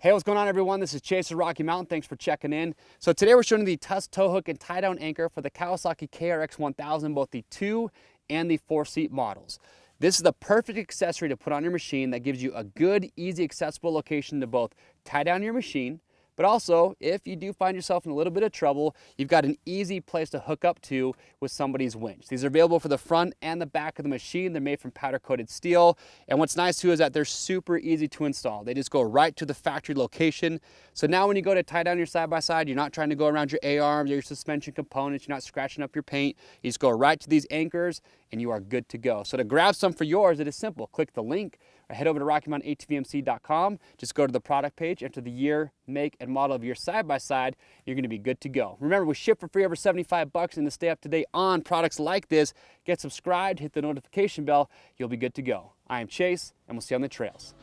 Hey, what's going on everyone? This is Chase of Rocky Mountain. Thanks for checking in. So today we're showing the Tusk tow hook and tie down anchor for the Kawasaki KRX 1000, both the 2 and the 4-seat models. This is the perfect accessory to put on your machine that gives you a good, easy, accessible location to both tie down your machine, but also if you do find yourself in a little bit of trouble, you've got an easy place to hook up to with somebody's winch. These are available for the front and the back of the machine. They're made from powder coated steel. And what's nice too is that they're super easy to install. They just go right to the factory location. So now when you go to tie down your side-by-side, you're not trying to go around your A-arms or your suspension components. You're not scratching up your paint. You just go right to these anchors and you are good to go. So to grab some for yours, it is simple. Click the link or head over to RockyMountainATVMC.com. Just go to the product page, enter the year, make, and model of your side-by-side. You're gonna be good to go. Remember, we ship for free over 75 bucks, and to stay up to date on products like this, get subscribed, hit the notification bell, you'll be good to go. I am Chase, and we'll see you on the trails.